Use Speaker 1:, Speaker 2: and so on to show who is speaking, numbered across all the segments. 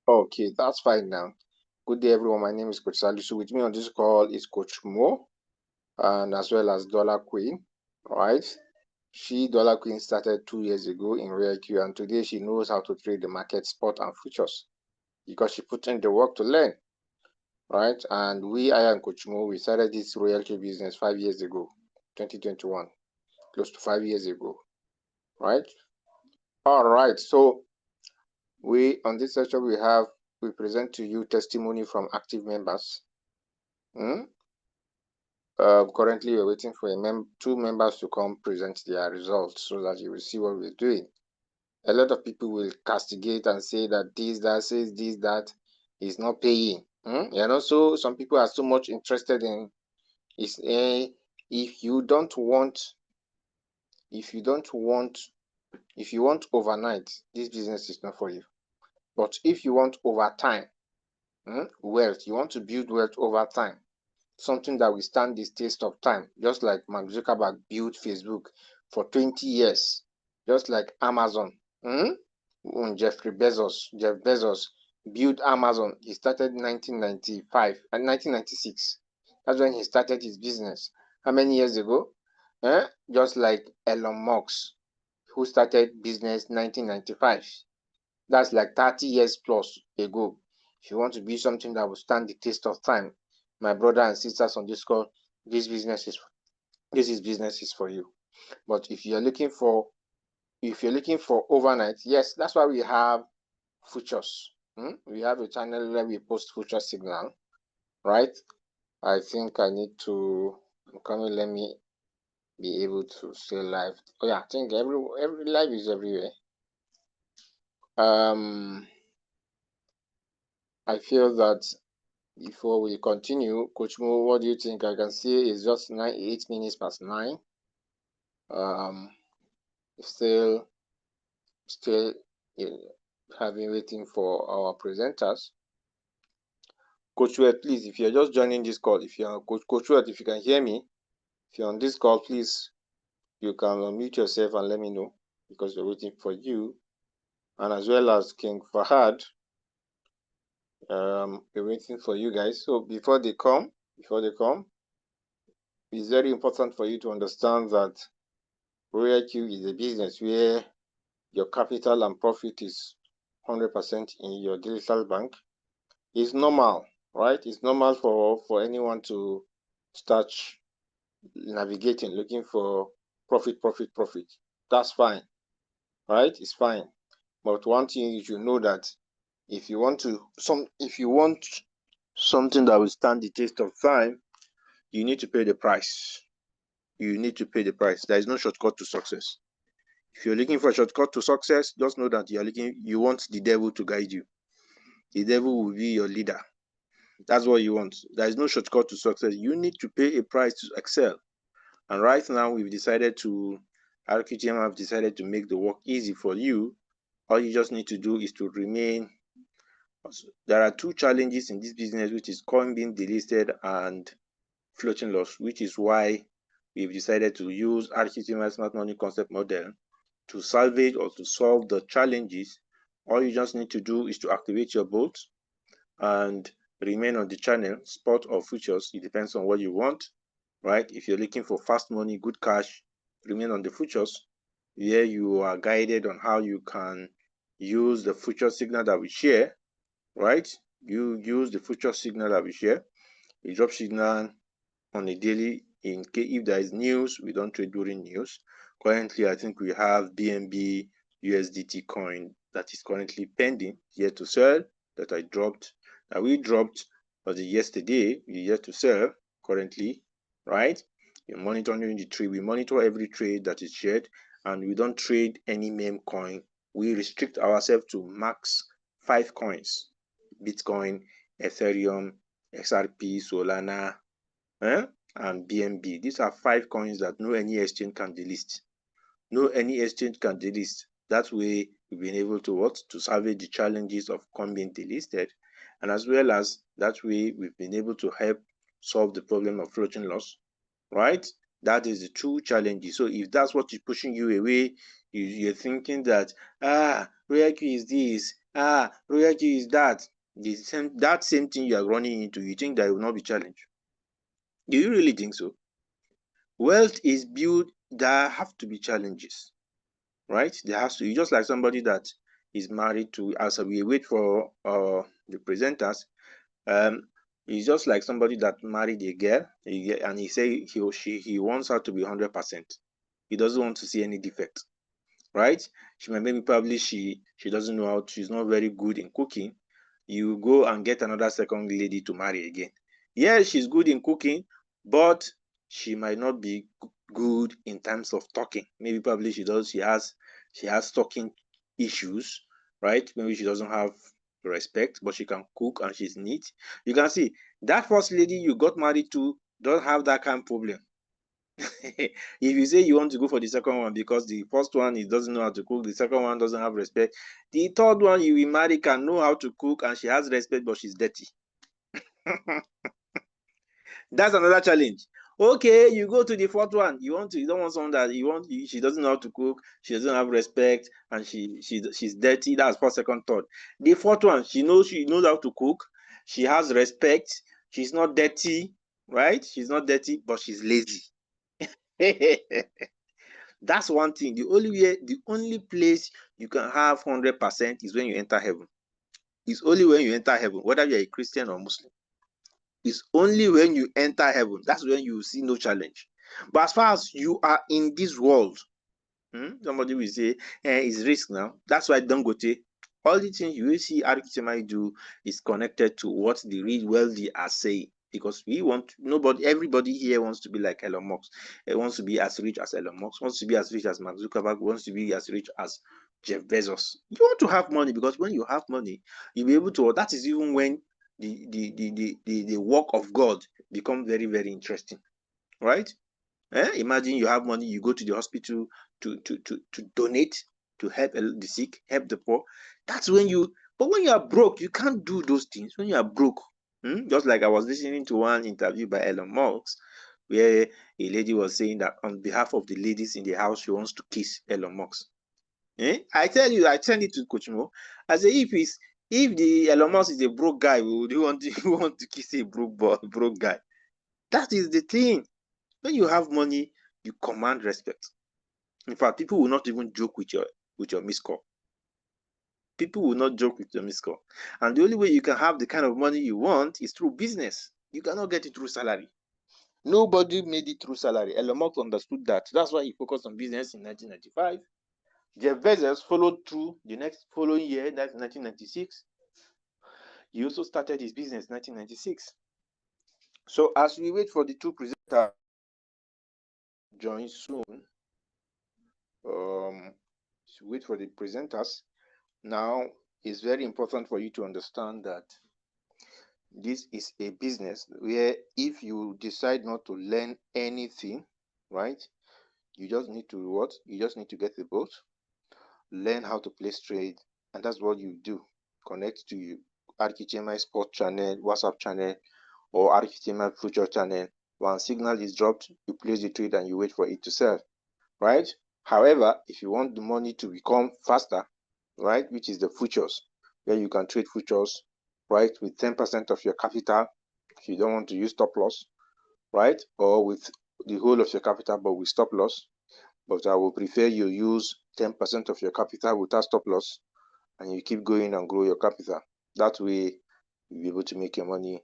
Speaker 1: Okay, that's fine now. Good day, everyone. My name is Coach Salisu. With me on this call is Coach Mo, and as well as Dollar Queen. Right? Dollar Queen, started 2 years ago in RealQ, and today she knows how to trade the market, spot, and futures because she put in the work to learn. Right? And I and Coach Mo, we started this RealQ business 5 years ago, 2021, close to 5 years ago. Right? All right. So on this session we present to you testimony from active members. Currently, we're waiting for two members to come present their results so that you will see what we're doing. A lot of people will castigate and say that that is not paying. So some people are so much interested in is if you want overnight, this business is not for you. But if you want over time, wealth, you want to build wealth over time, something that will stand the test of time, just like Mark Zuckerberg built Facebook for 20 years, just like Amazon. Jeff Bezos built Amazon. He started in 1995 and 1996. That's when he started his business. How many years ago? Just like Elon Musk, who started business 1995. That's like 30 years plus ago. If you want to build something that will stand the test of time, my brother and sisters on this call, this business is for you. But if you're looking for overnight, yes, that's why we have futures. We have a channel where we post future signal, right? I think I need to let me be able to say live. Oh yeah, I think every live is everywhere. I feel that before we continue, Coach Mo, what do you think? I can see it's just 8 minutes past 9. Still having waiting for our presenters. Coach Wet, please, if you're just joining this call, if you're Coach Wet, if you can hear me, if you're on this call, please, you can unmute yourself and let me know because we're waiting for you. And as well as King Fahad, we're waiting for you guys. So before they come, it's very important for you to understand that RealQ is a business where your capital and profit is 100% in your digital bank. It's normal, right? It's normal for anyone to start navigating, looking for profit. That's fine, right? It's fine. But one thing you should know that if you want something that will stand the test of time, you need to pay the price. You need to pay the price. There is no shortcut to success. If you're looking for a shortcut to success, just know that you want the devil to guide you. The devil will be your leader. That's what you want. There is no shortcut to success. You need to pay a price to excel. And right now, RQTM have decided to make the work easy for you. All you just need to do is to remain. There are two challenges in this business, which is coin being delisted and floating loss, which is why we've decided to use RQTM Smart Money Concept Model to salvage or to solve the challenges. All you just need to do is to activate your bot and remain on the channel, spot or futures. It depends on what you want, right? If you're looking for fast money, good cash, remain on the futures, where you are guided on how you can use the future signal that we share, right? You use the future signal that we share. We drop signal on a daily. If there is news, we don't trade during news. Currently, I think we have BNB USDT coin that is currently pending, yet to sell, that I dropped. That we dropped yesterday, we yet to sell currently, right? We're monitoring the trade. We monitor every trade that is shared, and we don't trade any meme coin. We restrict ourselves to max 5 coins: Bitcoin, Ethereum, XRP, Solana, and BNB. These are 5 coins that no any exchange can delist. No any exchange can delist. That way, we've been able to salvage the challenges of coin being delisted, and as well as that way, we've been able to help solve the problem of floating loss, right? That is the two challenges. So if that's what is pushing you away, you're thinking that RealQ is this, Royalty is that. That same thing you are running into, you think that will not be challenged. Do you really think so? Wealth is built, there have to be challenges, right? There has to be, just like somebody that is married to, as we wait for the presenters, it's just like somebody that married a girl, and he say he wants her to be 100%. He doesn't want to see any defect, right? Probably she doesn't know how, she's not very good in cooking. You go and get another second lady to marry again. Yes, she's good in cooking, but she might not be good in terms of talking. Maybe probably she has talking issues, right? Maybe she doesn't have respect, but she can cook and she's neat. You can see that first lady you got married to don't have that kind of problem. If you say you want to go for the second one because the first one, he doesn't know how to cook, the second one doesn't have respect, the third one you will marry can know how to cook and she has respect, but she's dirty. That's another challenge. Okay, you go to the fourth one, you don't want someone that she doesn't know how to cook, she doesn't have respect, and she's dirty. That's first, second, third. The fourth one, she knows how to cook, she has respect, she's not dirty, right? She's not dirty, but she's lazy. That's one thing. The only place you can have 100% is when you enter heaven. It's only when you enter heaven, whether you're a Christian or Muslim. It's only when you enter heaven. That's when you see no challenge. But as far as you are in this world, somebody will say, it's risk now. That's why Dangote, all the things you will see RKTMI do is connected to what the real wealthy are saying. Because everybody here wants to be like Elon Musk. It wants to be as rich as Elon Musk, wants to be as rich as Mark Zuckerberg, wants to be as rich as Jeff Bezos. You want to have money, because when you have money, you'll be able to, that is even when the work of God become very, very interesting. Right? Imagine you have money, you go to the hospital to donate, to help the sick, help the poor. That's when but when you are broke, you can't do those things. When you are broke, just like I was listening to one interview by Elon Musk, where a lady was saying that on behalf of the ladies in the house, she wants to kiss Elon Musk. I tell you, I send it to Coach Mo. I say, if the Elon Musk is a broke guy, would you want to kiss a broke guy? That is the thing. When you have money, you command respect. In fact, people will not even joke with your missed call. People will not joke with your missed call. And the only way you can have the kind of money you want is through business. You cannot get it through salary. Nobody made it through salary. Elon Musk understood that. That's why he focused on business in 1995. Jeff Bezos followed through the next following year, that's 1996. He also started his business in 1996. So as we wait for the two presenters to join soon, wait for the presenters. Now, it's very important for you to understand that this is a business where if you decide not to learn anything, right, you just need to what? You just need to get a boat, learn how to place trade, and that's what you do. Connect to you RKTMI Sport channel, WhatsApp channel, or RKTMI Future channel. When signal is dropped, you place the trade and you wait for it to sell, right? However, if you want the money to become faster, right, which is the futures, where you can trade futures, right, with 10% of your capital, if you don't want to use stop loss, right, or with the whole of your capital but with stop loss. But I will prefer you use 10% of your capital without stop loss, and you keep going and grow your capital. That way, you'll be able to make your money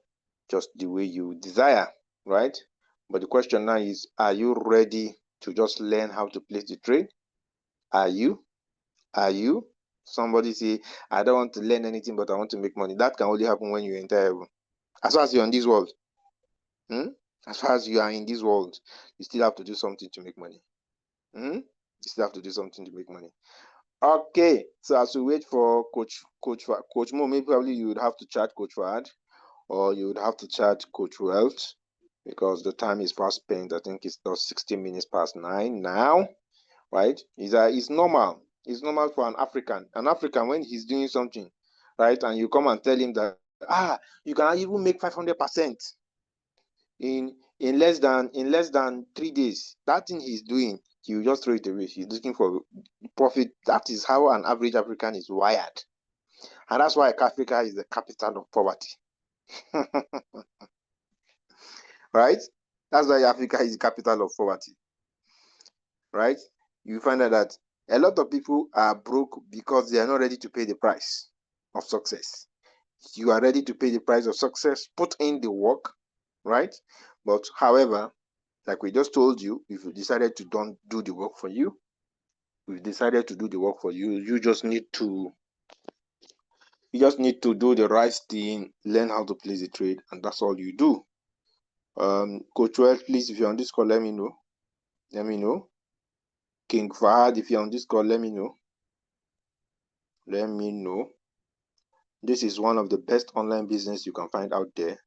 Speaker 1: just the way you desire, right? But the question now is, are you ready to just learn how to place the trade? Are you? Somebody say, I don't want to learn anything, but I want to make money. That can only happen when you enter heaven. As far as you're in this world, as far as you are in this world, you still have to do something to make money. You still have to do something to make money. Okay, so as we wait for Coach Mo, maybe probably you would have to chat Coach Fahad, or you would have to chat Coach Wealth, because the time is fast spent. I think it's just 16 minutes past 9 now, right? It's normal. It's normal for an African. An African, when he's doing something, right, and you come and tell him that, you can even make 500% in less than 3 days. That thing he's doing, he will just throw it away. He's looking for profit. That is how an average African is wired. And that's why Africa is the capital of poverty. Right? That's why Africa is the capital of poverty. Right? You find out that a lot of people are broke because they are not ready to pay the price of success. You are ready to pay the price of success, put in the work, right? But however, like we just told you, if you decided to don't do the work for you, we've decided to do the work for you, you just need to do the right thing, learn how to place the trade, and that's all you do. Coach Wells, please, if you're on this call, let me know. Let me know. King Fahad, if you're on this call, let me know. Let me know. This is one of the best online business you can find out there.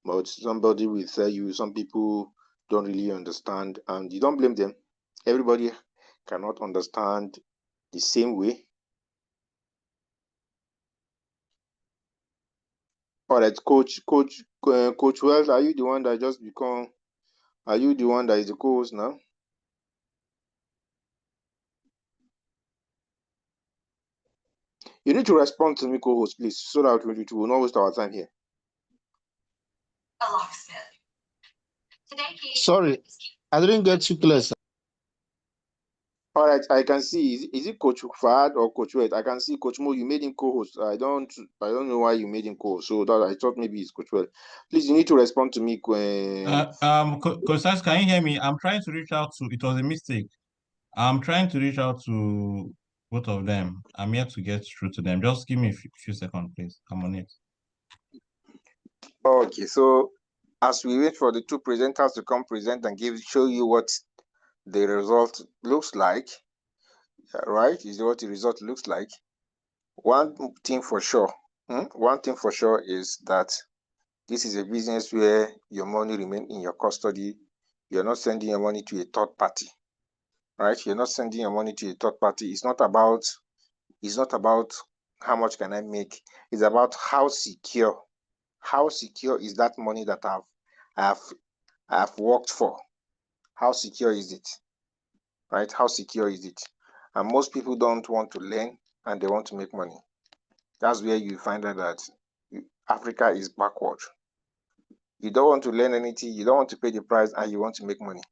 Speaker 1: But somebody will tell you, some people don't really understand, and you don't blame them. Everybody cannot understand the same way. All right, Coach Wells, are you the one that just become? Are you the one that is the co-host now? You need to respond to me, co-host, please, so that we will not waste our time here.
Speaker 2: Sorry, I didn't get you clear, sir.
Speaker 1: All right, I can see. Is it Coach Fahad or Coach Wells? I can see Coach Mo. You made him co-host. I don't know why you made him co-host. So that I thought maybe it's Coach Wells. Please, you need to respond to me.
Speaker 2: Coach, can you hear me? I'm trying to reach out to. It was a mistake. I'm trying to reach out to both of them. I'm yet to get through to them. Just give me a few seconds, please. I'm on it.
Speaker 1: Okay, so as we wait for the two presenters to come present and show you what the result looks like, right? Is what the result looks like. One thing for sure is that this is a business where your money remains in your custody. You're not sending your money to a third party, right? You're not sending your money to a third party. It's not about how much can I make. It's about how secure is that money that I've worked for. How secure is it? Right? How secure is it? And most people don't want to learn, and they want to make money. That's where you find out that Africa is backward. You don't want to learn anything, you don't want to pay the price, and you want to make money.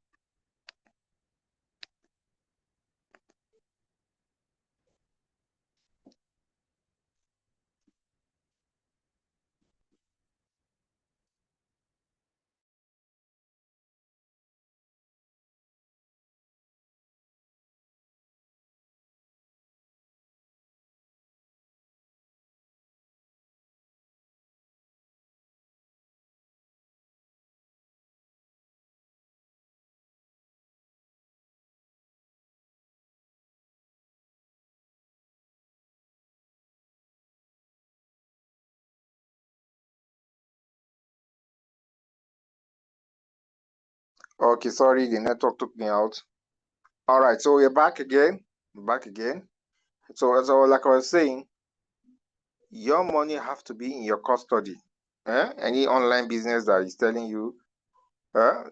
Speaker 1: Okay, sorry, the network took me out. All right, so we're back again. So like I was saying, your money have to be in your custody. Any online business that is telling you,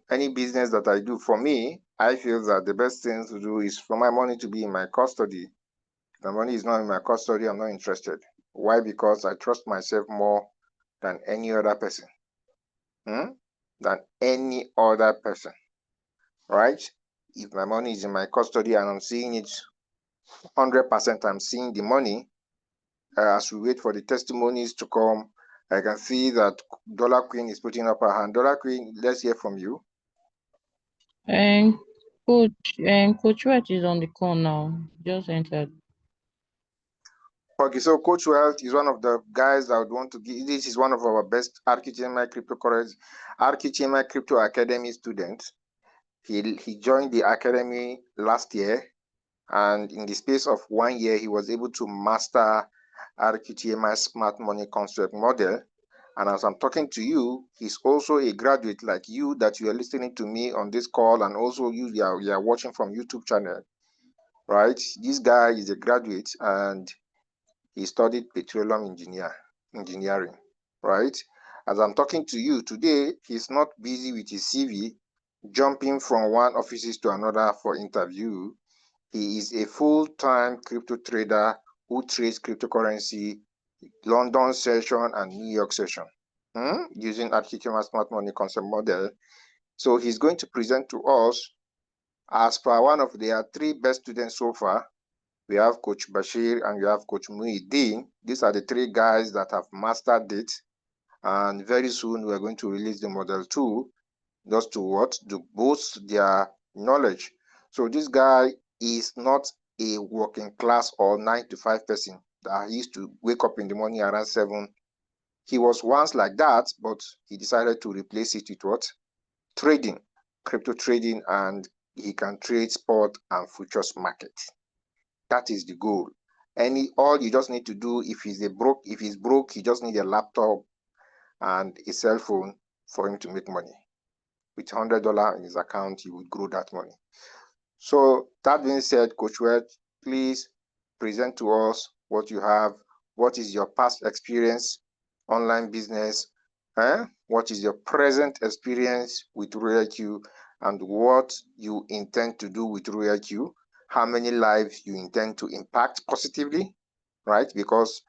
Speaker 1: any business that I do, for me, I feel that the best thing to do is for my money to be in my custody. If my money is not in my custody, I'm not interested. Why? Because I trust myself more than any other person. Than any other person, right? If my money is in my custody and I'm seeing it 100%, I'm seeing the money. As we wait for the testimonies to come, I can see that Dollar Queen is putting up her hand. Dollar Queen, let's hear from you.
Speaker 3: And Coach White is on the call now. Just entered.
Speaker 1: Okay, so Coach Wealth is one of the guys that would want to give. This is one of our best RKTMI Crypto Academy students. He joined the academy last year, and in the space of 1 year, he was able to master RQTMI Smart Money Concept Model. And as I'm talking to you, he's also a graduate like you, that you are listening to me on this call, and also you are watching from YouTube channel, right? This guy is a graduate, and he studied petroleum engineering, right? As I'm talking to you today, he's not busy with his CV, jumping from one offices to another for interview. He is a full-time crypto trader who trades cryptocurrency London session and New York session, using Archicema Smart Money Concept Model. So he's going to present to us, as per one of their 3 best students so far. We have Coach Bashir and we have Coach Muhyiddin. These are the 3 guys that have mastered it. And very soon we're going to release the Model 2, just to boost their knowledge. So this guy is not a working class or 9-to-5 person that used to wake up in the morning around 7. He was once like that, but he decided to replace it with what? Trading, crypto trading, and he can trade spot and futures market. That is the goal. All you just need to do, if he's broke, he just need a laptop and a cell phone for him to make money. With $100 in his account, he would grow that money. So that being said, Coach Wed, please present to us what you have. What is your past experience, online business? What is your present experience with RoyalQ, and what you intend to do with RoyalQ? How many lives you intend to impact positively, right? Because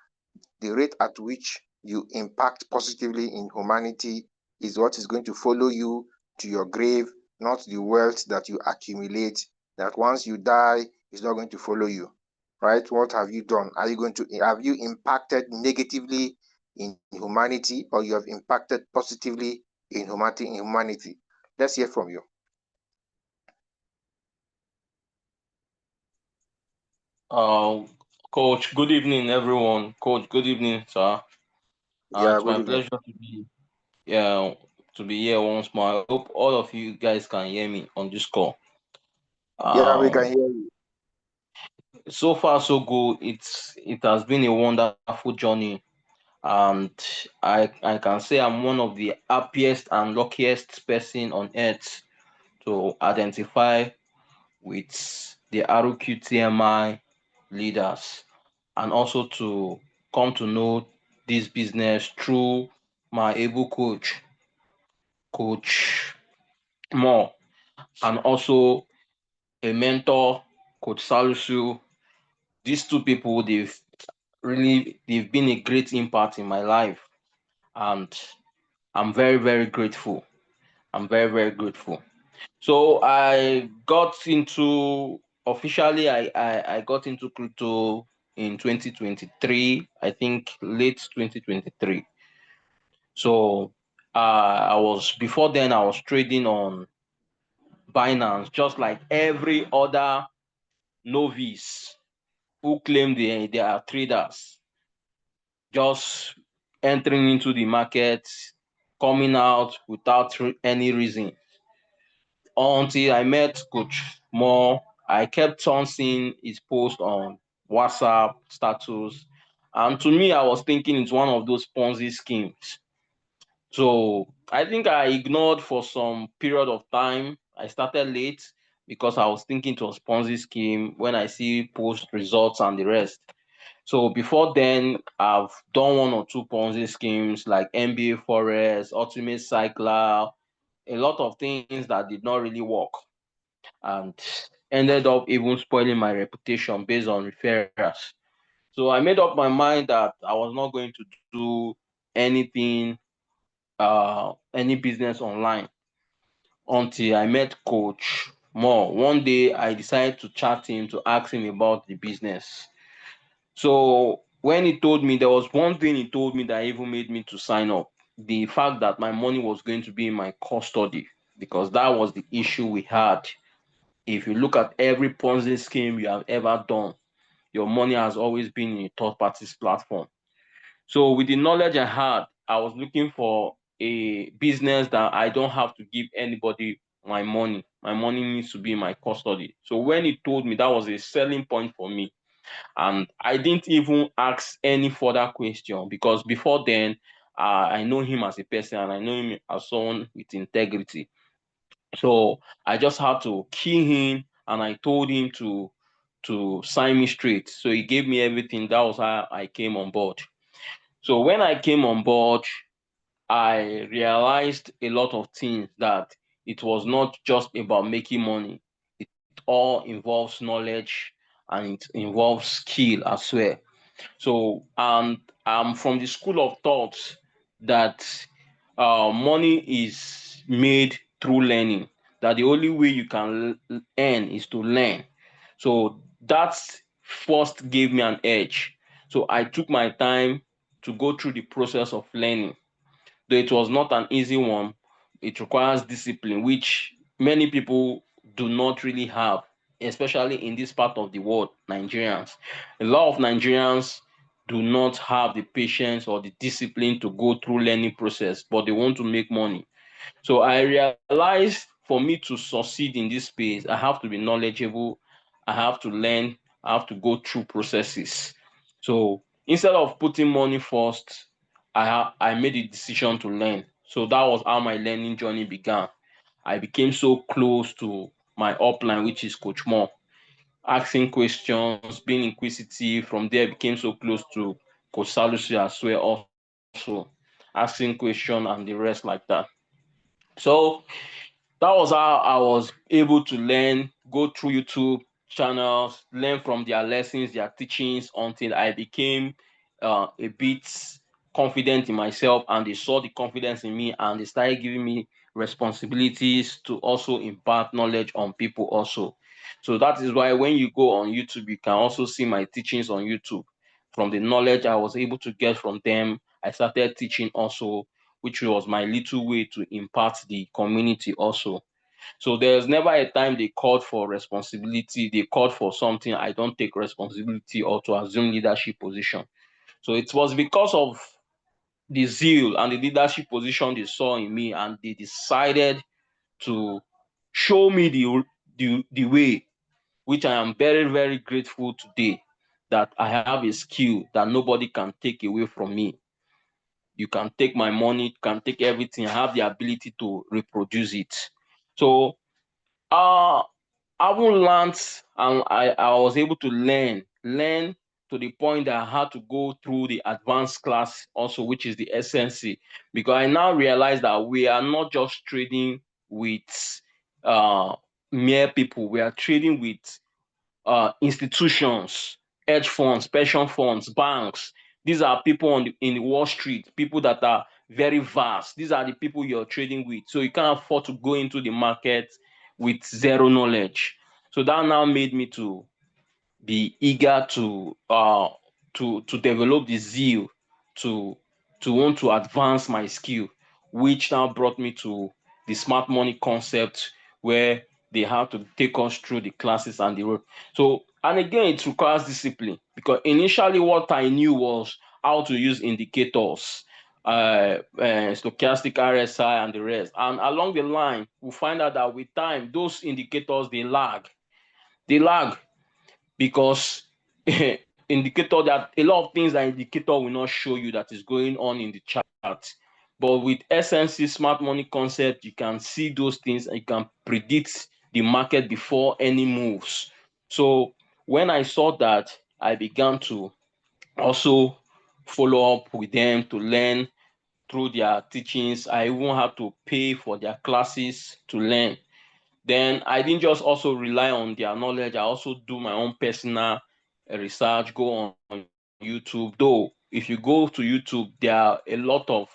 Speaker 1: the rate at which you impact positively in humanity is what is going to follow you to your grave, not the wealth that you accumulate, that once you die is not going to follow you, right? What have you done? Have you impacted negatively in humanity, or you have impacted positively in humanity? Let's hear from you.
Speaker 4: Coach, good evening, everyone. Coach, good evening, sir.
Speaker 1: Yeah,
Speaker 4: It's
Speaker 1: good
Speaker 4: my
Speaker 1: evening.
Speaker 4: pleasure to be here once more. I hope all of you guys can hear me on this call.
Speaker 1: Yeah, we can
Speaker 4: Um,
Speaker 1: hear you.
Speaker 4: so far so good. It has been a wonderful journey, and I can say I'm one of the happiest and luckiest person on earth to identify with the ROQTMI leaders, and also to come to know this business through my able coach More, and also a mentor, Coach Salisu. These 2 people, they've been a great impact in my life, and I'm very, very grateful. I'm very, very grateful. So I got into officially I got into crypto in 2023, I think late 2023. So I was before then I was trading on Binance just like every other novice who claim they are traders, just entering into the market, coming out without any reason. Until I met Coach More, I kept on seeing his post on WhatsApp status. And to me, I was thinking it's one of those Ponzi schemes. So I think I ignored for some period of time. I started late because I was thinking it was Ponzi scheme when I see post results and the rest. So before then, I've done 1 or 2 Ponzi schemes like MBA Forest, Ultimate Cycler, a lot of things that did not really work, and ended up even spoiling my reputation based on referrals. So I made up my mind that I was not going to do anything, any business online until I met Coach More. One day I decided to chat him to ask him about the business. So when he told me, there was one thing he told me that even made me to sign up. The fact that my money was going to be in my custody, because that was the issue we had. If you look at every Ponzi scheme you have ever done, your money has always been in a third party's platform. So with the knowledge I had, I was looking for a business that I don't have to give anybody my money. My money needs to be in my custody. So when he told me, that was a selling point for me. And I didn't even ask any further question, because before then, I know him as a person and I know him as someone with integrity. So I just had to key in and I told him to sign me straight. So he gave me everything. That was how I came on board. So when I came on board, I realized a lot of things, that it was not just about making money. It all involves knowledge and it involves skill as well. So, and I'm from the school of thought that money is made through learning, that the only way you can earn is to learn. So that first gave me an edge. So I took my time to go through the process of learning. Though it was not an easy one, it requires discipline, which many people do not really have, especially in this part of the world, Nigerians. A lot of Nigerians do not have the patience or the discipline to go through learning process, but they want to make money. So I realized for me to succeed in this space, I have to be knowledgeable, I have to learn, I have to go through processes. So instead of putting money first, I made a decision to learn. So that was how my learning journey began. I became so close to my upline, which is Coach Mo, asking questions, being inquisitive. From there, I became so close to Coach Salusi as well, also asking questions and the rest like that. So that was how I was able to learn, go through YouTube channels, learn from their lessons, their teachings until I became a bit confident in myself, and they saw the confidence in me and they started giving me responsibilities to also impart knowledge on people also. So that is why when you go on YouTube, you can also see my teachings on YouTube. From the knowledge I was able to get from them, I started teaching also, which was my little way to impart the community also. So there's never a time they called for responsibility, they called for something I don't take responsibility or to assume leadership position. So it was because of the zeal and the leadership position they saw in me, and they decided to show me the way, which I am very, very grateful today, that I have a skill that nobody can take away from me. You can take my money, you can take everything. I have the ability to reproduce it. So uh having learned, and I was able to learn to the point that I had to go through the advanced class also, which is the SNC, because I now realize that we are not just trading with uh mere people, we are trading with institutions, hedge funds, pension funds, banks. These are people in Wall Street, people that are very vast. These are the people you're trading with. So you can't afford to go into the market with zero knowledge. So that now made me to be eager to develop the zeal to to want to advance my skill, which now brought me to the smart money concept, where they have to take us through the classes and the road. So, and again, it requires discipline, because initially what I knew was how to use indicators, stochastic RSI and the rest. And along the line, we find out that with time, those indicators, they lag. They lag because indicator, that a lot of things that indicator will not show you that is going on in the chart. But with SNC smart money concept, you can see those things and you can predict the market before any moves. So when I saw that, I began to also follow up with them to learn through their teachings. I even had to pay for their classes to learn. Then I didn't just also rely on their knowledge. I also do my own personal research, go on YouTube. Though if you go to YouTube, there are a lot of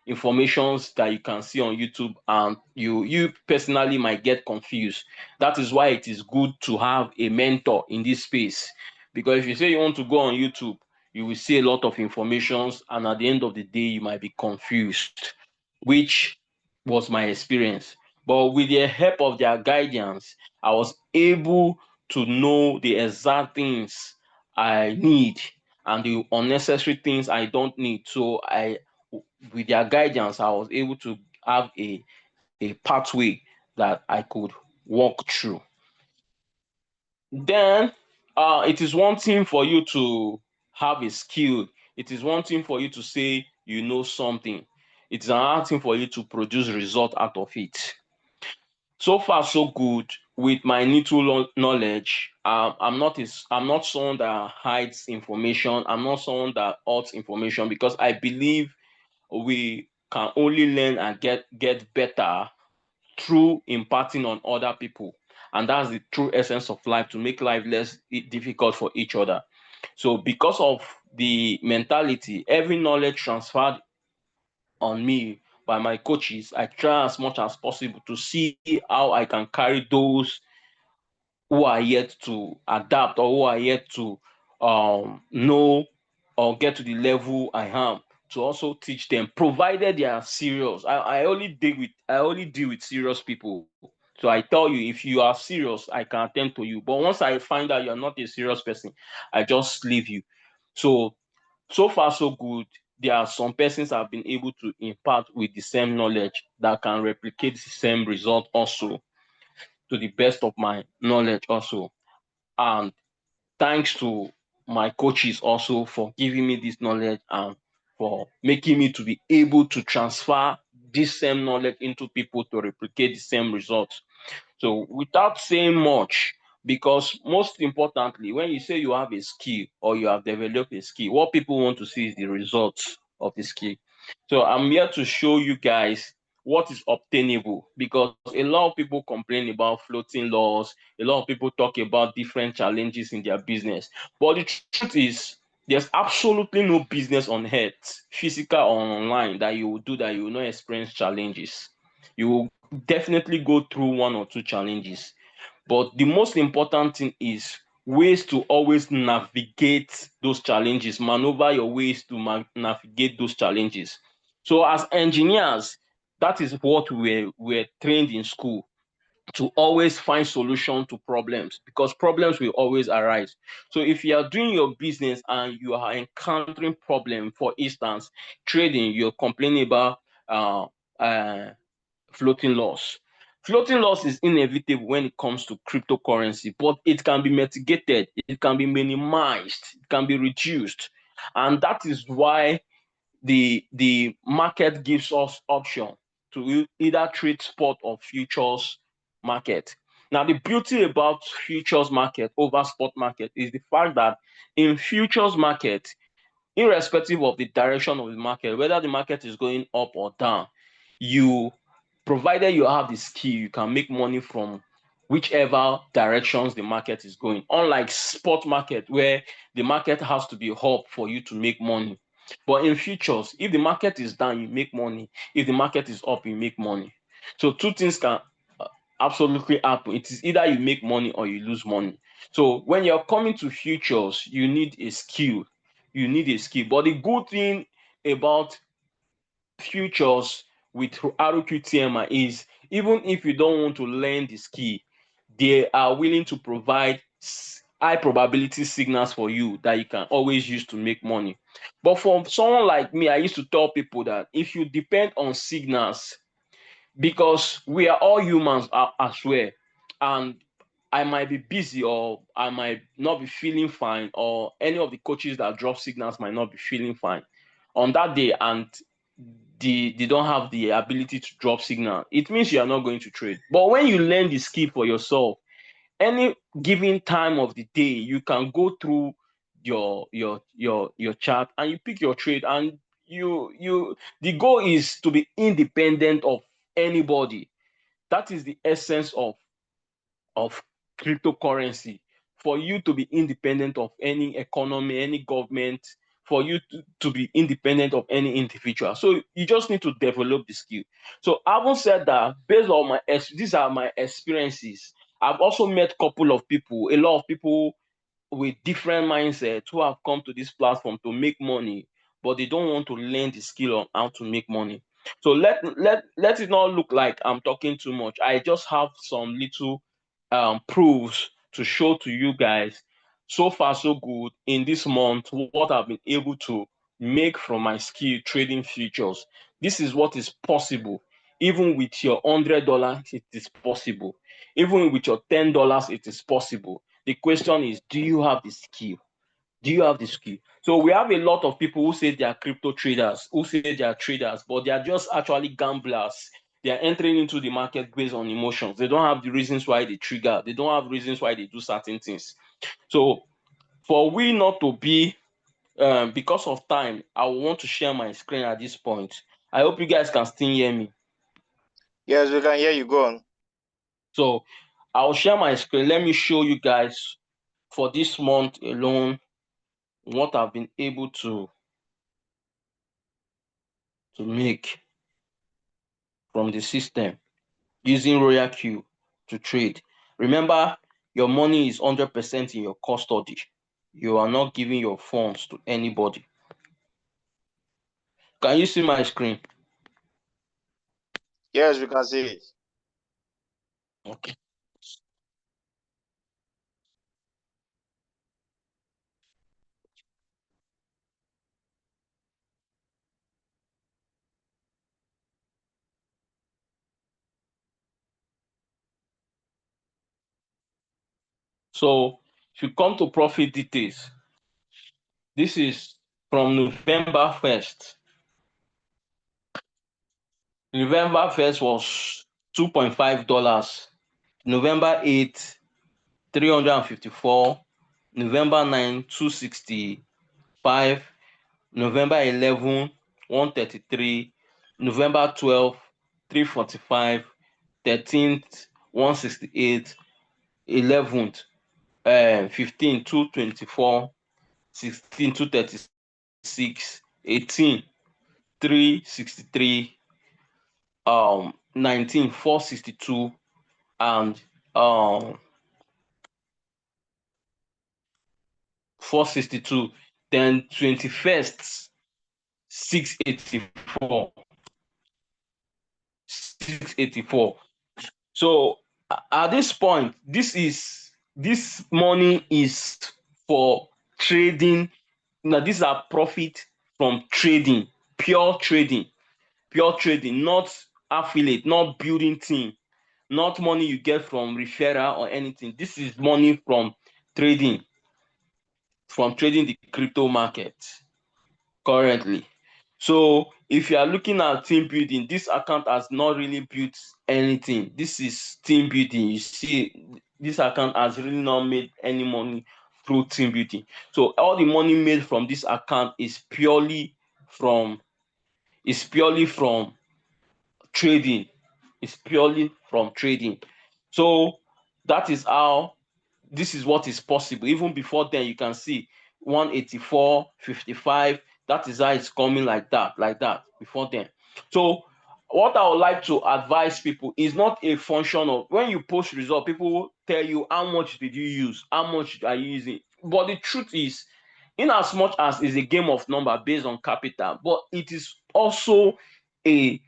Speaker 4: informations that you can see on YouTube, and you personally might get confused. That is why it is good to have a mentor in this space. Because if you say you want to go on YouTube, you will see a lot of informations, and at the end of the day, you might be confused, which was my experience. But with the help of their guidance, I was able to know the exact things I need and the unnecessary things I don't need. So with their guidance, I was able to have a pathway that I could walk through. Then it is one thing for you to have a skill. It is one thing for you to say you know something. It is another thing for you to produce result out of it. So far so good with my little knowledge. I'm not someone that hides information. I'm not someone that hoards information, because I believe we can only learn and get better through imparting on other people. And that's the true essence of life, to make life less difficult for each other. So because of the mentality, every knowledge transferred on me by my coaches, I try as much as possible to see how I can carry those who are yet to adapt or who are yet to know or get to the level I am, to also teach them, provided they are serious. I only deal with serious people. So I tell you, if you are serious, I can attend to you. But once I find out you're not a serious person, I just leave you. So far so good. There are some persons I've been able to impart with the same knowledge that can replicate the same result also, to the best of my knowledge also. And thanks to my coaches also for giving me this knowledge and for making me to be able to transfer this same knowledge into people to replicate the same results. So without saying much, because most importantly, when you say you have a skill or you have developed a skill, what people want to see is the results of the skill. So I'm here to show you guys what is obtainable, because a lot of people complain about floating loss, a lot of people talk about different challenges in their business. But the truth is, there's absolutely no business on earth, physical or online, that you will do that you will not experience challenges. You will definitely go through one or two challenges. But the most important thing is ways to always navigate those challenges, maneuver your ways to navigate those challenges. So as engineers, that is what we're trained in school, to always find solution to problems, because problems will always arise. So if you are doing your business and you are encountering problem, for instance, trading, you're complaining about uh, uh, floating loss. Floating loss is inevitable when it comes to cryptocurrency, but it can be mitigated, it can be minimized, it can be reduced. And that is why the market gives us option to either trade spot or futures market. Now, the beauty about futures market over spot market is the fact that in futures market, irrespective of the direction of the market, whether the market is going up or down, you, provided you have the skill, you can make money from whichever directions the market is going. Unlike spot market, where the market has to be up for you to make money. But in futures, if the market is down, you make money. If the market is up, you make money. So two things can absolutely happen. It is either you make money or you lose money. So when you're coming to futures, you need a skill. You need a skill. But the good thing about futures with RQTMI is, even if you don't want to learn the skill, they are willing to provide high probability signals for you that you can always use to make money. But for someone like me, I used to tell people that if you depend on signals, because we are all humans as well, and I might be busy, or I might not be feeling fine, or any of the coaches that drop signals might not be feeling fine on that day, and they don't have the ability to drop signal. It means you are not going to trade. But when you learn the skill for yourself, any given time of the day, you can go through your chart and you pick your trade, and the goal is to be independent of anybody. That is the essence of cryptocurrency, for you to be independent of any economy, any government, for you to be independent of any individual. So you just need to develop the skill. So having said that, based on these are my experiences. I've also met a couple of people, a lot of people with different mindsets, who have come to this platform to make money, but they don't want to learn the skill on how to make money. So let it not look like I'm talking too much. I just have some little proofs to show to you guys. So far so good in this month, what I've been able to make from my skill trading futures. This is what is possible. Even with your $100, it is possible. Even with your $10, it is possible. The question is, do you have the skill? Do you have the skill? So we have a lot of people who say they are crypto traders, who say they are traders, but they are just actually gamblers. They are entering into the market based on emotions. They don't have the reasons why they trigger. They don't have reasons why they do certain things. So for we not to be, because of time, I want to share my screen at this point. I hope you guys can still hear me.
Speaker 1: Yes, we can hear you. Go on.
Speaker 4: So I'll share my screen. Let me show you guys for this month alone what I've been able to make from the system using Royal Q to trade. Remember, your money is 100% in your custody. You are not giving your funds to anybody. Can you see my screen?
Speaker 1: Yes, we can see it.
Speaker 4: Okay. So if you come to profit details, this is from November 1st. November 1st was $2.5. November 8th, 354. November 9, 265. November 11, 133. November 12, 345. 13th, 168. 11th, 15, 224. 16, 236. 18, 363. 19, 462. And 462. Then 21st, 684. 684. So at this point, this money is for trading. Now these are profit from trading, pure trading, not affiliate, not building team, not money you get from referral or anything. This is money from trading, the crypto market currently. So if you are looking at team building, this account has not really built anything. This is team building. You see, this account has really not made any money through team building. So all the money made from this account is purely from trading. It's purely from trading. So that is how this is what is possible. Even before then, you can see 184, 55. That is how it's coming like that before then. So what I would like to advise people is not a function of when you post result, people will tell you how much did you use, how much are you using. But the truth is, in as much as it's a game of number based on capital, but it is also a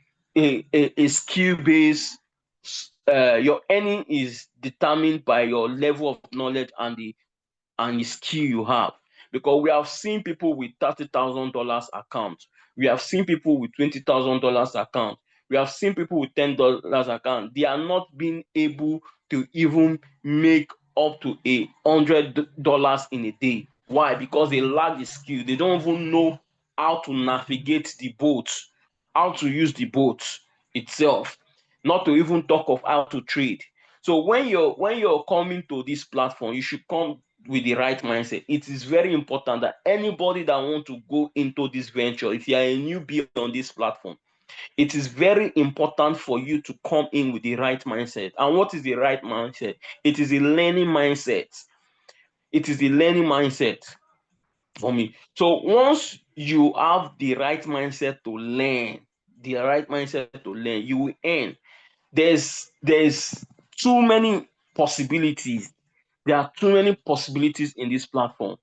Speaker 4: skill based. Your earning is determined by your level of knowledge and the skill you have. Because we have seen people with $30,000 account. We have seen people with $20,000 account. We have seen people with $10 account. They are not being able to even make up to $100 in a day. Why? Because they lack the skill. They don't even know how to navigate the boat, how to use the boat itself, not to even talk of how to trade. So when you're coming to this platform, you should come with the right mindset. It is very important that anybody that want to go into this venture, if you are a newbie on this platform, it is very important for you to come in with the right mindset. And what is the right mindset? It is a learning mindset. It is a learning mindset for me. So once you have the right mindset to learn, you will earn. There's too many possibilities. There are too many possibilities in this platform.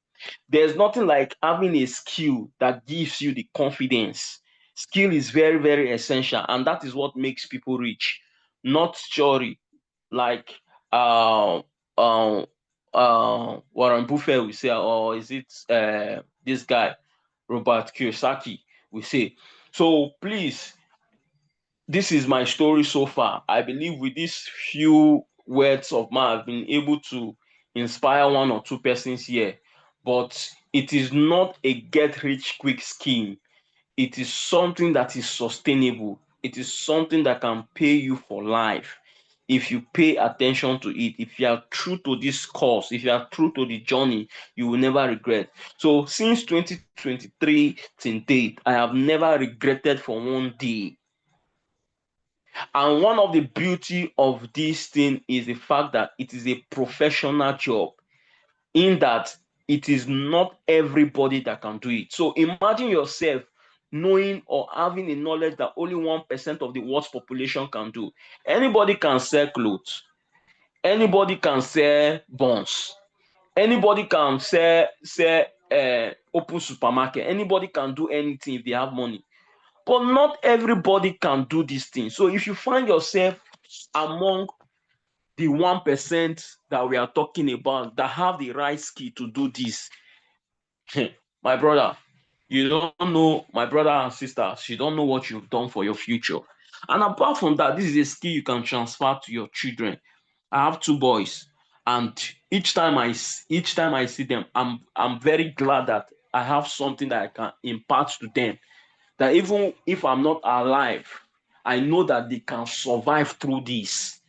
Speaker 4: There's nothing like having a skill that gives you the confidence. Skill is very, very essential, and that is what makes people rich, not theory. Like uh, uh, Warren Buffett will say, or is it this guy, Robert Kiyosaki, will say. So please, this is my story so far. I believe with these few words of mine, I've been able to inspire one or two persons here. But it is not a get rich quick scheme. It is something that is sustainable. It is something that can pay you for life. If you pay attention to it, if you are true to this course, if you are true to the journey, you will never regret. So since 2023 till date, I have never regretted for one day. And one of the beauty of this thing is the fact that it is a professional job, in that it is not everybody that can do it. So imagine yourself knowing or having a knowledge that only 1% of the world's population can do. Anybody can sell clothes. Anybody can sell bonds. Anybody can sell open supermarket. Anybody can do anything if they have money. But not everybody can do this thing. So if you find yourself among the 1% that we are talking about that have the right skill to do this, my brother, you don't know, my brother and sisters, you don't know what you've done for your future. And apart from that, this is a skill you can transfer to your children. I have 2 boys, and each time I see them, I'm very glad that I have something that I can impart to them. That even if I'm not alive, I know that they can survive through this.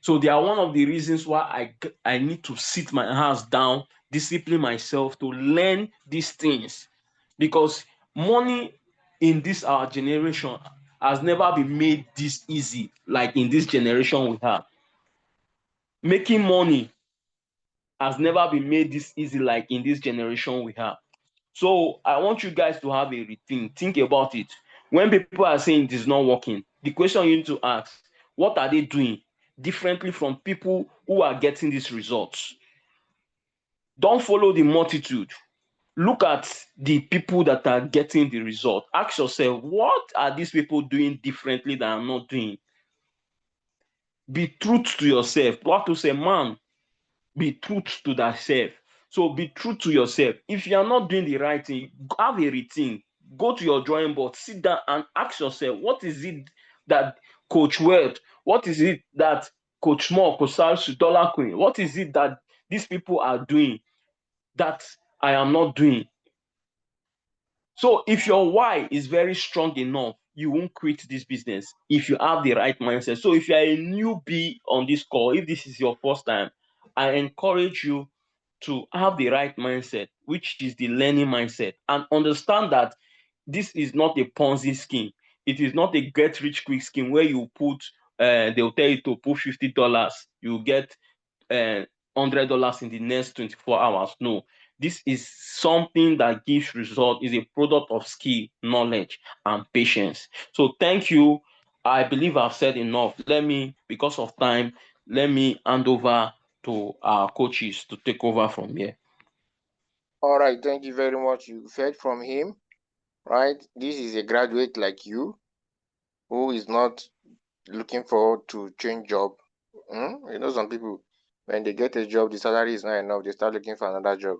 Speaker 4: So they are one of the reasons why I need to sit my house down, discipline myself to learn these things, because money in this our generation has never been made this easy like in this generation we have. Making money has never been made this easy like in this generation we have. So I want you guys to have a rethink. Think about it. When people are saying it is not working, the question you need to ask, what are they doing differently from people who are getting these results? Don't follow the multitude. Look at the people that are getting the result. Ask yourself, what are these people doing differently that I'm not doing? Be true to yourself. Plato say, man, be true to thyself. So be true to yourself. If you are not doing the right thing, have a routine. Go to your drawing board, sit down and ask yourself, what is it that Coach Weld, what is it that Coach Moore, Coach Salsu, Dollar Queen, what is it that these people are doing that I am not doing? So if your why is very strong enough, you won't quit this business if you have the right mindset. So if you are a newbie on this call, if this is your first time, I encourage you to have the right mindset, which is the learning mindset, and understand that this is not a Ponzi scheme. It is not a get rich quick scheme where you put, they'll tell you to put $50, you get $100 in the next 24 hours. No, this is something that gives result, is a product of skill, knowledge, and patience. So thank you. I believe I've said enough. Because of time, let me hand over to our coaches to take over from here.
Speaker 1: All right, thank you very much. You've heard from him, right? This is a graduate like you who is not looking forward to change job. You know, some people, when they get a job, the salary is not enough, they start looking for another job,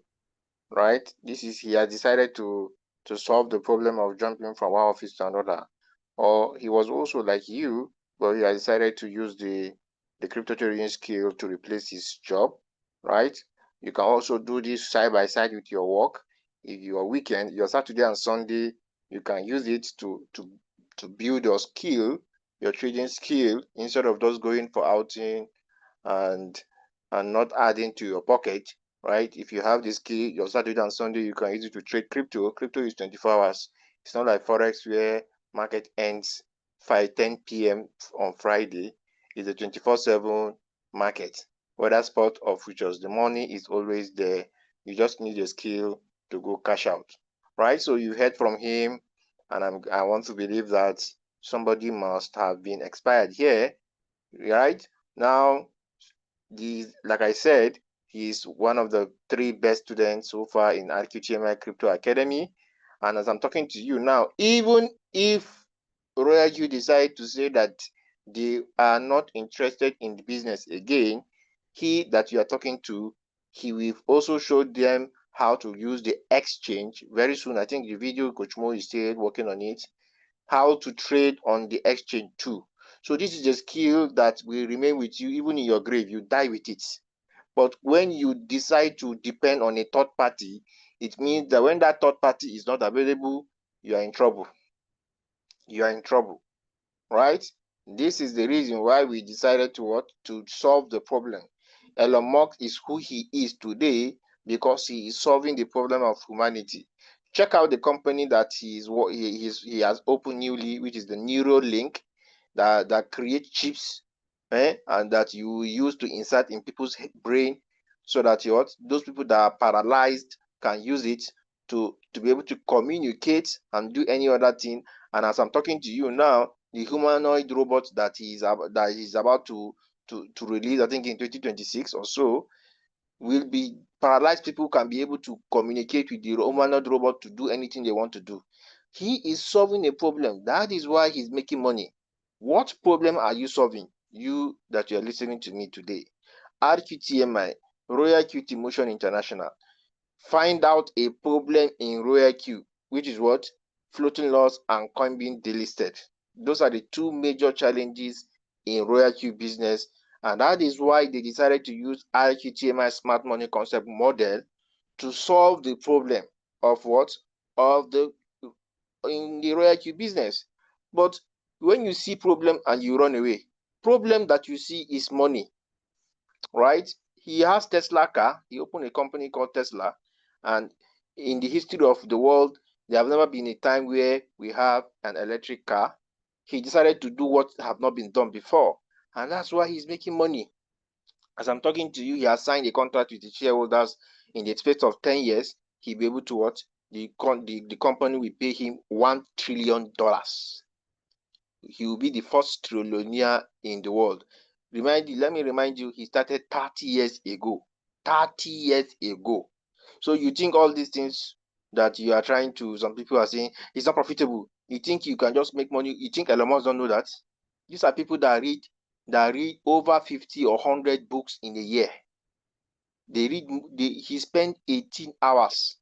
Speaker 1: right? He has decided to solve the problem of jumping from one office to another. Or he was also like you, but he has decided to use the crypto trading skill to replace his job, right? You can also do this side by side with your work. If your weekend, your Saturday and Sunday, you can use it to build your skill, your trading skill, instead of just going for outing and not adding to your pocket, right? If you have the skill, your Saturday and Sunday, you can use it to trade crypto. Crypto is 24 hours. It's not like Forex where market ends 10 p.m. on Friday. It's a 24/7 market. Whether spot or futures, the money is always there. You just need a skill to go cash out, right? So you heard from him, and I want to believe that somebody must have been expired here, right? Now, like I said, he's one of the 3 best students so far in RQTMI Crypto Academy. And as I'm talking to you now, even if Royal Q decide to say that they are not interested in the business again, he that you are talking to, he will also show them how to use the exchange very soon. I think the video Coach Mo is still working on it, how to trade on the exchange too. So this is a skill that will remain with you even in your grave. You die with it. But when you decide to depend on a third party, it means that when that third party is not available, you are in trouble. You are in trouble, right? This is the reason why we decided to solve the problem. Elon Musk is who he is today because he is solving the problem of humanity. Check out the company that he has opened newly, which is the Neuralink, that creates chips, and that you use to insert in people's brain, so that those people that are paralyzed can use it to be able to communicate and do any other thing. And as I'm talking to you now, the humanoid robot that he's about to release, I think in 2026 or so, will be paralyzed people can be able to communicate with the humanoid robot to do anything they want to do. He is solving a problem. That is why he's making money. What problem are you solving? You that you're listening to me today. RQTMI, Royal QT Motion International. Find out a problem in Royal Q, which is what? Floating loss and coin being delisted. Those are the two major challenges in Royal Q business. And that is why they decided to use RQTMI smart money concept model to solve the problem of what? Of the in the Royal Q business. But when you see problem and you run away, problem that you see is money, right? He has Tesla car. He opened a company called Tesla. And in the history of the world, there have never been a time where we have an electric car. He decided to do what have not been done before. And that's why he's making money. As I'm talking to you, he has signed a contract with the shareholders in the space of 10 years. He'll be able to what? The company will pay him $1 trillion. He will be the first trillionaire in the world. Let me remind you, he started 30 years ago. 30 years ago. So you think all these things that you are trying to, some people are saying, it's not profitable. You think you can just make money. You think Elon Musk don't know that? These are people that read over 50 or 100 books in a year. He spent 18 hours.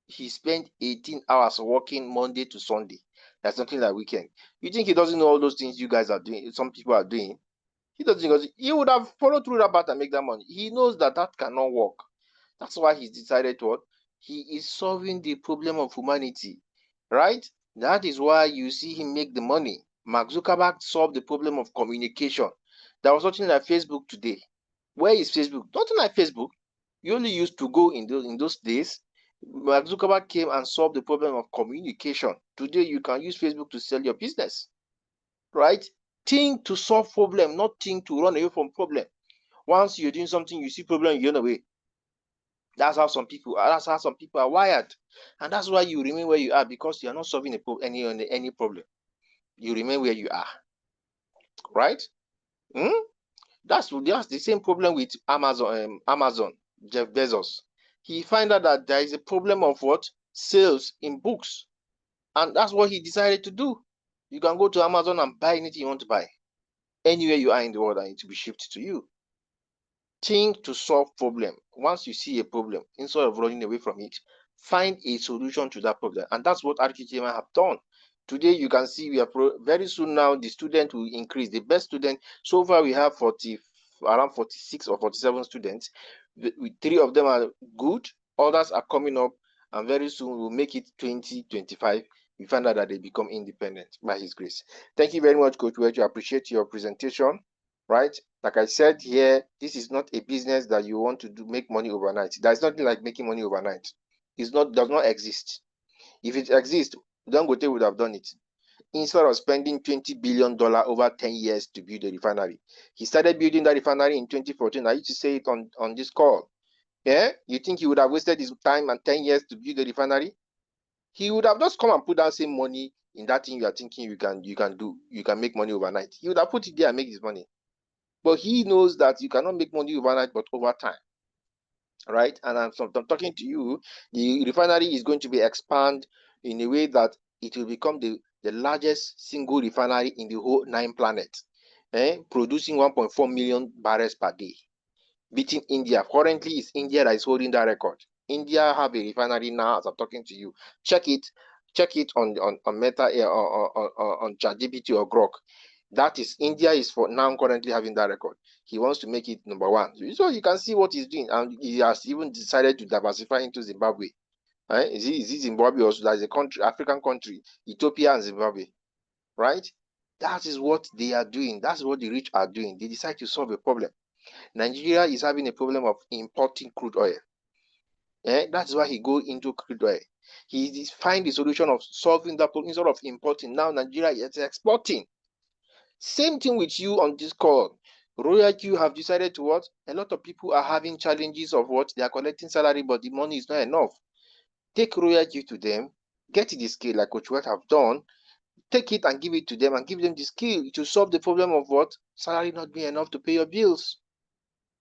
Speaker 1: He spent 18 hours working Monday to Sunday. That's something like weekend. You think he doesn't know all those things you guys are doing, some people are doing? He doesn't, because he would have followed through that path and make that money. He knows that cannot work. That's why he's decided what? He is solving the problem of humanity, right? That is why you see him make the money. Mark Zuckerberg solved the problem of communication. There was something like Facebook today. Where is Facebook? Nothing like Facebook. You only used to go in those days. Mark Zuckerberg came and solved the problem of communication. Today, you can use Facebook to sell your business, right? Think to solve problem, not think to run away from problem. Once you're doing something, you see problem, you run away. That's how some people are wired, and that's why you remain where you are, because you are not solving any problem. You remain where you are, right? That's the same problem with Amazon, Jeff Bezos. He find out that there is a problem of what? Sales in books. And that's what he decided to do. You can go to Amazon and buy anything you want to buy. Anywhere you are in the world, and it will be shipped to you. Think to solve problem. Once you see a problem, instead of running away from it, find a solution to that problem. And that's what RQTMI have done. Today, you can see we are very soon now, the student will increase. The best student, so far we have around 46 or 47 students. 3 of them are good, others are coming up, and very soon we'll make it 20, 25. We find out that they become independent by His grace. Thank you very much, Coach Wedge. I appreciate your presentation, right? Like I said here, this is not a business that you want to make money overnight. There's nothing like making money overnight. Does not exist. If it exists, Dangote would have done it. Instead of spending $20 billion over 10 years to build a refinery, he started building that refinery in 2014. I used to say it on this call. Yeah, you think he would have wasted his time and 10 years to build a refinery? He would have just come and put that same money in that thing you are thinking you can make money overnight. He would have put it there and make his money. But he knows that you cannot make money overnight, but over time. Right? And I'm talking to you, the refinery is going to be expanded in a way that it will become the largest single refinery in the whole 9 planets, producing 1.4 million barrels per day, beating India. Currently, it's India that is holding that record. India have a refinery now as I'm talking to you. Check it on Meta on ChatGPT or Grok. That is, India is for now currently having that record. He wants to make it number 1. So you can see what he's doing, and he has even decided to diversify into Zimbabwe. Is it Zimbabwe also? That is a country, African country, Ethiopia and Zimbabwe, right? That is what they are doing. That's what the rich are doing. They decide to solve a problem. Nigeria is having a problem of importing crude oil. That's why he go into crude oil. He find the solution of solving that problem instead of importing. Now Nigeria is exporting. Same thing with you on this call. Royal Q have decided to what? A lot of people are having challenges of what? They are collecting salary, but the money is not enough. Take Royal Q to them, get the skill like Coach White have done, take it and give it to them and give them the skill to solve the problem of what? Salary not being enough to pay your bills.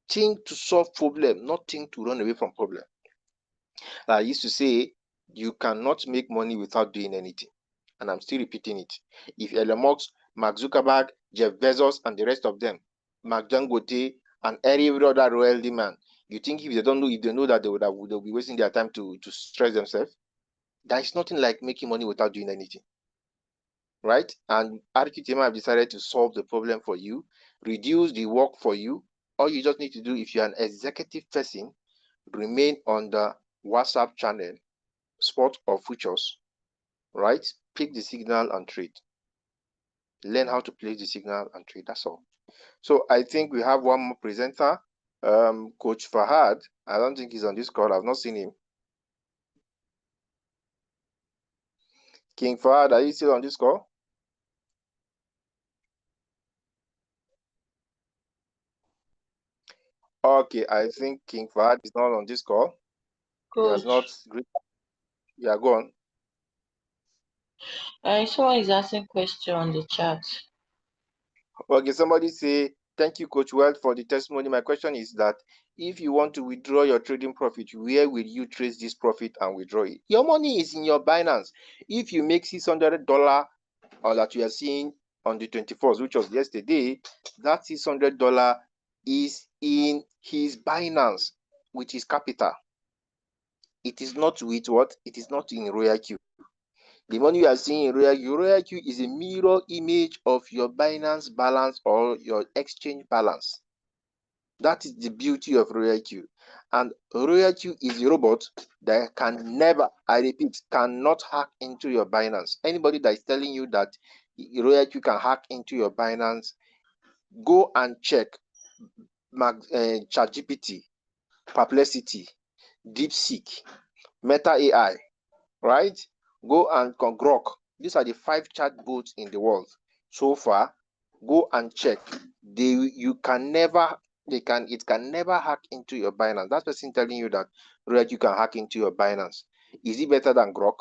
Speaker 1: Think to solve problem, not think to run away from problem. I used to say, you cannot make money without doing anything. And I'm still repeating it. If Elon Musk, Mark Zuckerberg, Jeff Bezos, and the rest of them, Mark Dangote, and every other royalty man, you think if they don't know, if they know that they'll be wasting their time to stress themselves? There is nothing like making money without doing anything. Right? And RQTM have decided to solve the problem for you, reduce the work for you. All you just need to do, if you're an executive person, remain on the WhatsApp channel, Spot or Futures, right? Pick the signal and trade. Learn how to place the signal and trade. That's all. So I think we have one more presenter, Coach Fahad. I don't think he's on this call. I've not seen him. King Fahad, are you still on this call? Okay, I think King Fahad is not on this call. He has not. Yeah, go on.
Speaker 3: Someone is asking question on the chat.
Speaker 1: Okay, somebody say, thank you, Coach Weld, for the testimony. My question is that if you want to withdraw your trading profit, where will you trace this profit and withdraw it? Your money is in your Binance. If you make $600 or that you are seeing on the 24th, which was yesterday, that $600 is in his Binance with his capital. It is not with what? It is not in Royal Q. The money you are seeing in Royal Q is a mirror image of your Binance balance or your exchange balance. That is the beauty of Royal Q. And Royal Q is a robot that can never, I repeat, cannot hack into your Binance. Anybody that is telling you that Royal Q can hack into your Binance, go and check ChatGPT, Perplexity, DeepSeek, Meta AI, right? Go and Grok. These are the 5 chatbots in the world so far. Go and check. It can never hack into your Binance. That person telling you that you can hack into your Binance. Is it better than Grok?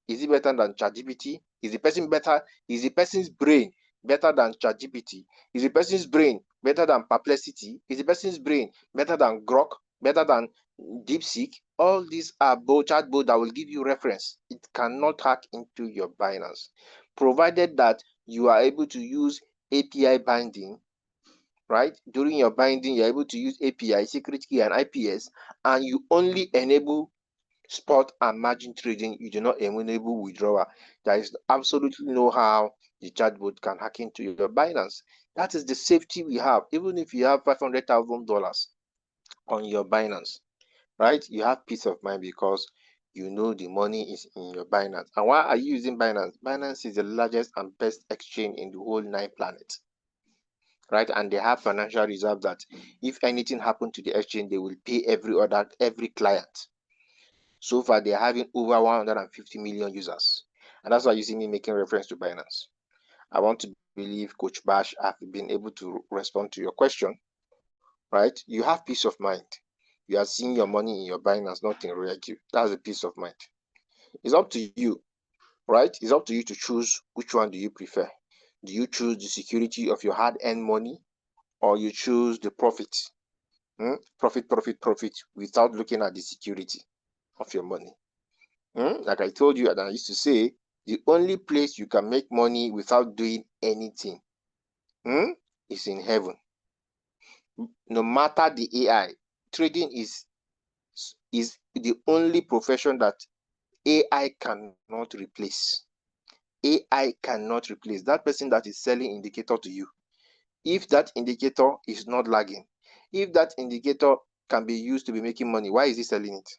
Speaker 1: Is it better than ChatGPT? Is the person better? Is the person's brain better than ChatGPT? Is the person's brain better than Perplexity? Is the person's brain better than Grok? Better than DeepSeek? All these are chatbots that will give you reference. It cannot hack into your Binance, provided that you are able to use API binding, right? During your binding, you're able to use API, secret key, and IPS, and you only enable spot and margin trading. You do not enable withdrawal. There is absolutely no how the chatbot can hack into your Binance. That is the safety we have. Even if you have $500,000 on your Binance, right? You have peace of mind because you know the money is in your Binance. And why are you using Binance? Binance is the largest and best exchange in the whole 9 planets, right? And they have financial reserve that if anything happened to the exchange, they will pay every client. So far, they're having over 150 million users. And that's why you see me making reference to Binance. I want to believe Coach Bash have been able to respond to your question, right? You have peace of mind. You are seeing your money in your Binance, not in Royal Q. That's a peace of mind. It's up to you, right? It's up to you to choose which one do you prefer. Do you choose the security of your hard-earned money, or you choose the profit? Profit without looking at the security of your money. Like I told you, and I used to say, the only place you can make money without doing anything is in heaven. No matter the AI, trading is the only profession that AI cannot replace. AI cannot replace that person that is selling indicator to you. If that indicator is not lagging, if that indicator can be used to be making money, why is he selling it?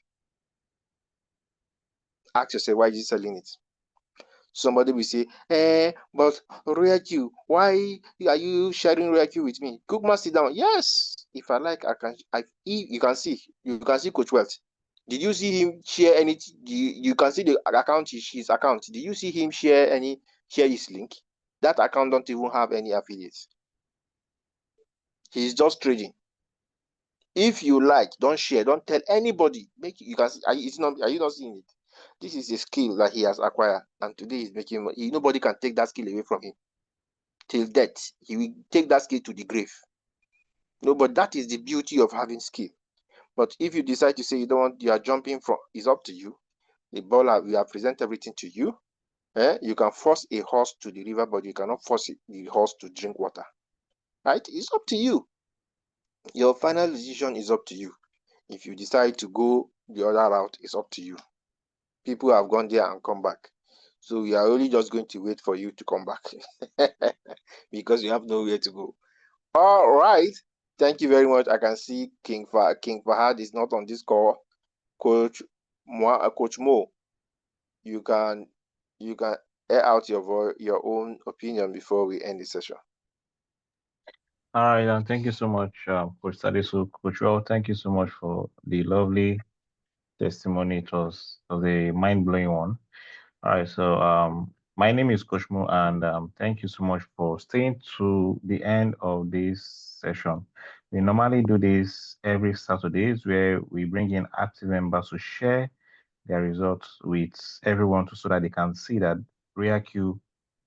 Speaker 1: Ask yourself, why is he selling it? Somebody will say, but Royal Q, why are you sharing Royal Q with me? Cookman, sit down. Yes, if I like, I can. You can see Coach Wealth. Did you see him share any? You can see the account, his account. Did you see him share his link? That account don't even have any affiliates. He's just trading. If you like, don't share, don't tell anybody. Make you can see. Are you not seeing it? This is a skill that he has acquired, and today he's making money. Nobody can take that skill away from him till death. He will take that skill to the grave. No, but that is the beauty of having skill. But if you decide to say you don't want, you are jumping from, it's up to you. The ball, we have present everything to you. You can force a horse to the river, but you cannot force the horse to drink water. Right? It's up to you. Your final decision is up to you. If you decide to go the other route, it's up to you. People have gone there and come back. So we are only just going to wait for you to come back because you have nowhere to go. All right. Thank you very much. I can see King Fahad is not on this call. Coach Mo, you can air out your own opinion before we end the session.
Speaker 2: All right, thank you so much, Coach Sadisu. Coach Well, thank you so much for the lovely testimony. It was a mind-blowing one. All right, so my name is Coach Mo, and thank you so much for staying to the end of this session. We normally do this every Saturdays where we bring in active members to share their results with everyone so that they can see that ReaQ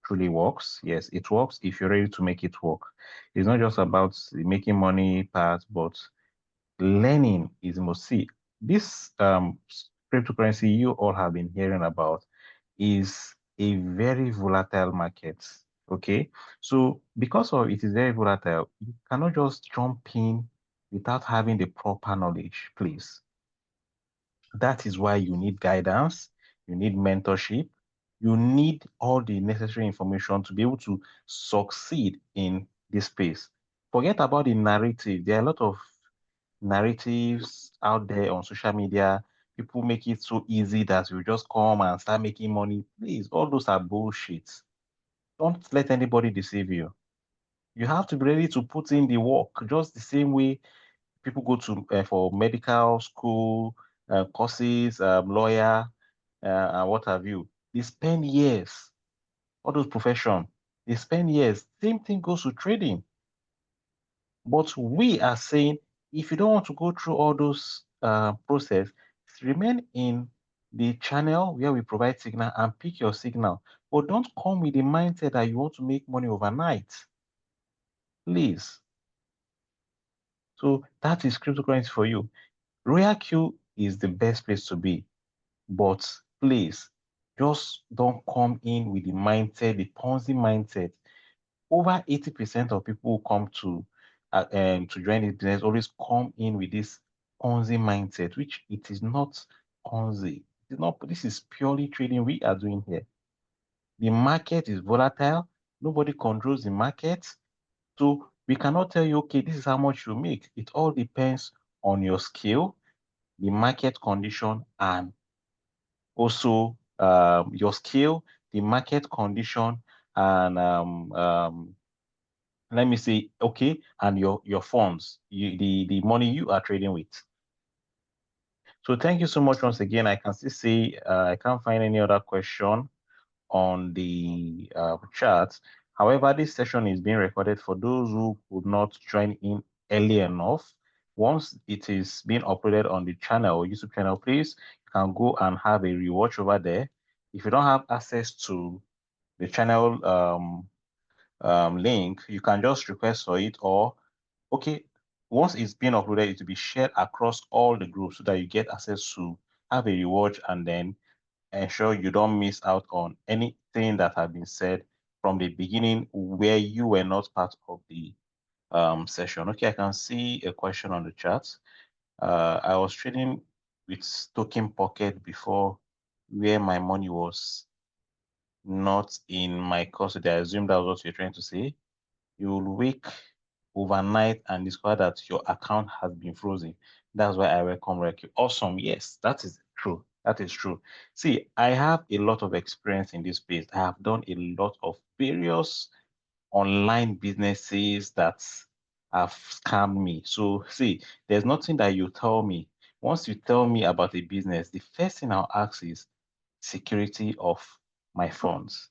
Speaker 2: truly works. Yes, it works if you're ready to make it work. It's not just about the making money part, but learning is most. See, this cryptocurrency you all have been hearing about is a very volatile market. Okay, so because of it is very volatile, you cannot just jump in without having the proper knowledge, please. That is why you need guidance, you need mentorship, you need all the necessary information to be able to succeed in this space. Forget about the narrative. There are a lot of narratives out there on social media. People make it so easy that you just come and start making money. Please, all those are bullshit. Don't let anybody deceive you. You have to be ready to put in the work, just the same way people go to for medical school courses, lawyer, and what have you. They spend years. All those professions, they spend years. Same thing goes to trading. But we are saying, if you don't want to go through all those process, remain in the channel where we provide signal and pick your signal. But don't come with the mindset that you want to make money overnight. Please. So that is cryptocurrency for you. RoyalQ is the best place to be. But please, just don't come in with the mindset, the Ponzi mindset. Over 80% of people who come to join this business always come in with this Ponzi mindset, which it is not Ponzi. It is not. This is purely trading we are doing here. The market is volatile. Nobody controls the market. So we cannot tell you, okay, this is how much you make. It all depends on your skill, the market condition, and also your skill, the market condition, and let me say, okay, and your funds, the money you are trading with. So thank you so much once again. I can still say I can't find any other question on the chat. However, this session is being recorded for those who could not join in early enough. Once it is being uploaded on the channel, YouTube channel, please, you can go and have a rewatch over there. If you don't have access to the channel link, you can just request for it, or okay, once it's been uploaded, it will be shared across all the groups so that you get access to have a rewatch and then ensure you don't miss out on anything that has been said from the beginning where you were not part of the session. Okay, I can see a question on the chat. I was trading with token pocket before where my money was not in my custody. I assume that was what you're trying to say. You will wake overnight and discover that your account has been frozen. That's why I welcome Reiki. Awesome. Yes, that is true. That is true. See, I have a lot of experience in this space. I have done a lot of various online businesses that have scammed me. So see, there's nothing that you tell me. Once you tell me about a business, the first thing I'll ask is security of my funds.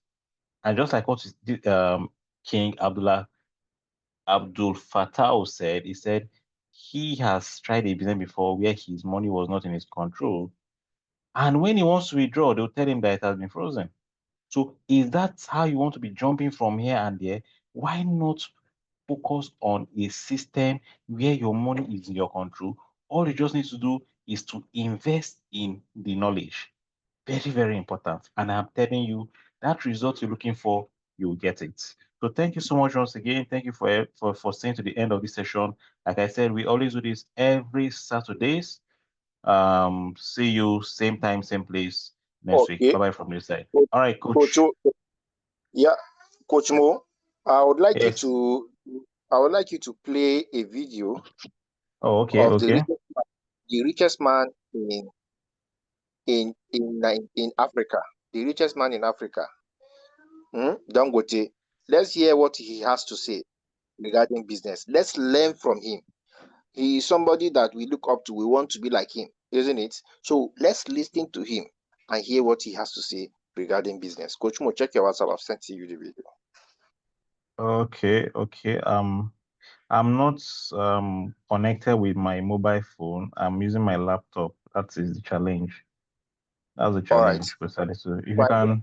Speaker 2: And just like what King Abdullah Abdul Fattah said. He said he has tried a business before where his money was not in his control. And when he wants to withdraw, they'll tell him that it has been frozen. So if that's how you want to be jumping from here and there, why not focus on a system where your money is in your control? All you just need to do is to invest in the knowledge. Very, very important. And I'm telling you, that result you're looking for, you'll get it. So thank you so much once again. Thank you for staying to the end of this session. Like I said, we always do this every Saturdays. See you same time, same place next week.
Speaker 5: Okay.
Speaker 2: Bye bye from this side.
Speaker 5: Coach,
Speaker 2: All right,
Speaker 5: Coach,
Speaker 2: coach.
Speaker 5: yeah, Coach Mo, I would like
Speaker 2: Yes.
Speaker 5: you to play a video
Speaker 2: Oh, okay,
Speaker 5: of
Speaker 2: okay.
Speaker 5: the richest man in Africa. The richest man in Africa. Dangote. Let's hear what he has to say regarding business. Let's learn from him. He is somebody that we look up to. We want to be like him, isn't it? So let's listen to him and hear what he has to say regarding business. Coach Mo, check your WhatsApp. I've sent you the video.
Speaker 2: Okay, okay. I'm not connected with my mobile phone. I'm using my laptop. That is the challenge. That's the
Speaker 5: All right.
Speaker 2: challenge. So if you
Speaker 5: Fine.
Speaker 2: can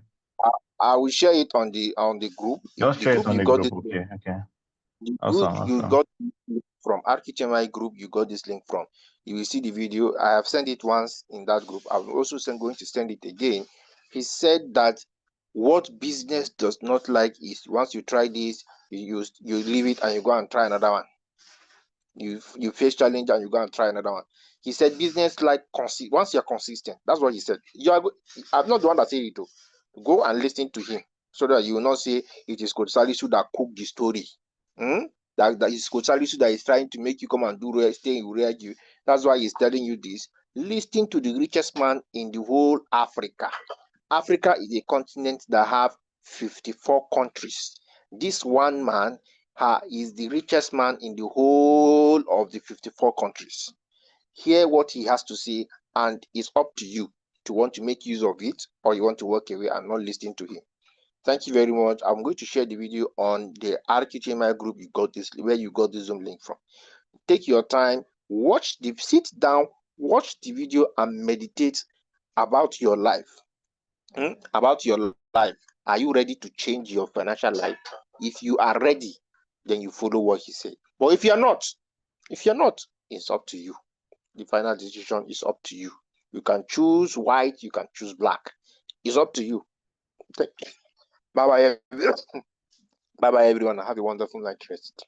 Speaker 5: I will share it on the group.
Speaker 2: just
Speaker 5: The
Speaker 2: share it
Speaker 5: group
Speaker 2: on
Speaker 5: you
Speaker 2: the
Speaker 5: got
Speaker 2: group.
Speaker 5: this
Speaker 2: Okay, okay.
Speaker 5: the group
Speaker 2: Awesome,
Speaker 5: you
Speaker 2: awesome.
Speaker 5: got from RKTMI group, you got this link from. You will see the video. I have sent it once in that group. I'm also going to send it again. He said that what business does not like is once you try this, you leave it and you go and try another one. You face challenge and you go and try another one. He said business like once you're consistent. That's what he said. I'm not the one that said it though. Go and listen to him so that you will not say it is Coach Salisu that cooked the story. That is Coach Salisu that is trying to make you come and stay in you. That's why he's telling you this. Listen to the richest man in the whole Africa. Africa is a continent that have 54 countries. This one man is the richest man in the whole of the 54 countries. Hear what he has to say, and it's up to you to want to make use of it or you want to walk away and not listen to him. Thank you very much. I'm going to share the video on the RQTMI group where you got the Zoom link from. Take your time, sit down, watch the video and meditate about your life. About your life. Are you ready to change your financial life? If you are ready, then you follow what he said. But if you're not, it's up to you. The final decision is up to you. You can choose white, you can choose black. It's up to you. Bye bye, everyone. Have a wonderful night rest.